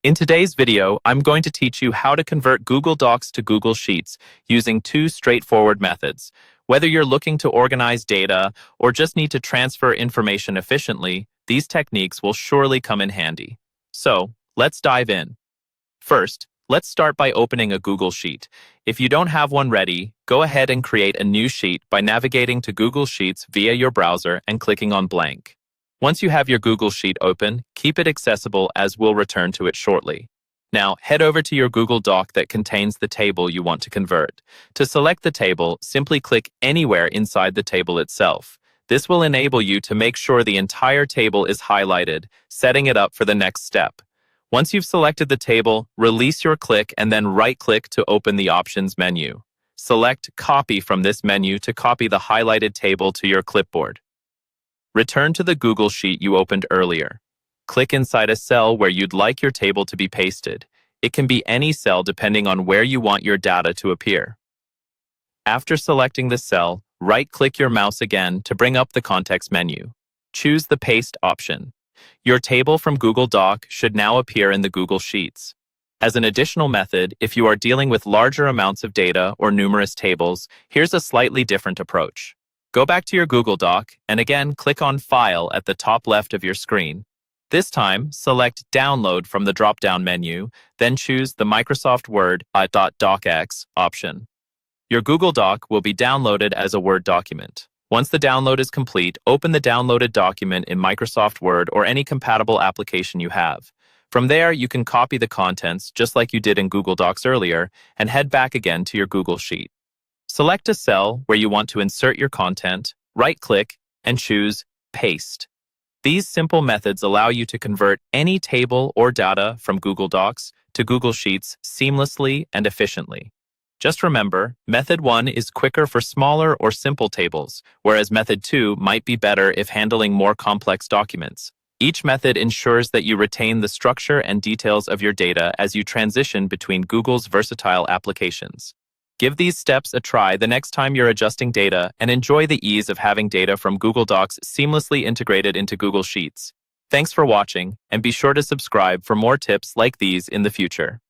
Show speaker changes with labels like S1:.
S1: In today's video, I'm going to teach you how to convert Google Docs to Google Sheets using two straightforward methods. Whether you're looking to organize data or just need to transfer information efficiently, these techniques will surely come in handy. So, let's dive in. First, let's start by opening a Google Sheet. If you don't have one ready, go ahead and create a new sheet by navigating to Google Sheets via your browser and clicking on blank. Once you have your Google Sheet open, keep it accessible as we'll return to it shortly. Now, head over to your Google Doc that contains the table you want to convert. To select the table, simply click anywhere inside the table itself. This will enable you to make sure the entire table is highlighted, setting it up for the next step. Once you've selected the table, release your click and then right-click to open the Options menu. Select Copy from this menu to copy the highlighted table to your clipboard. Return to the Google Sheet you opened earlier. Click inside a cell where you'd like your table to be pasted. It can be any cell depending on where you want your data to appear. After selecting the cell, right-click your mouse again to bring up the context menu. Choose the Paste option. Your table from Google Doc should now appear in the Google Sheets. As an additional method, if you are dealing with larger amounts of data or numerous tables, here's a slightly different approach. Go back to your Google Doc and again click on File at the top left of your screen. This time, select Download from the drop-down menu, then choose the Microsoft Word .docx option. Your Google Doc will be downloaded as a Word document. Once the download is complete, open the downloaded document in Microsoft Word or any compatible application you have. From there, you can copy the contents, just like you did in Google Docs earlier, and head back again to your Google Sheet. Select a cell where you want to insert your content, right-click, and choose Paste. These simple methods allow you to convert any table or data from Google Docs to Google Sheets seamlessly and efficiently. Just remember, Method 1 is quicker for smaller or simple tables, whereas Method 2 might be better if handling more complex documents. Each method ensures that you retain the structure and details of your data as you transition between Google's versatile applications. Give these steps a try the next time you're adjusting data and enjoy the ease of having data from Google Docs seamlessly integrated into Google Sheets. Thanks for watching, and be sure to subscribe for more tips like these in the future.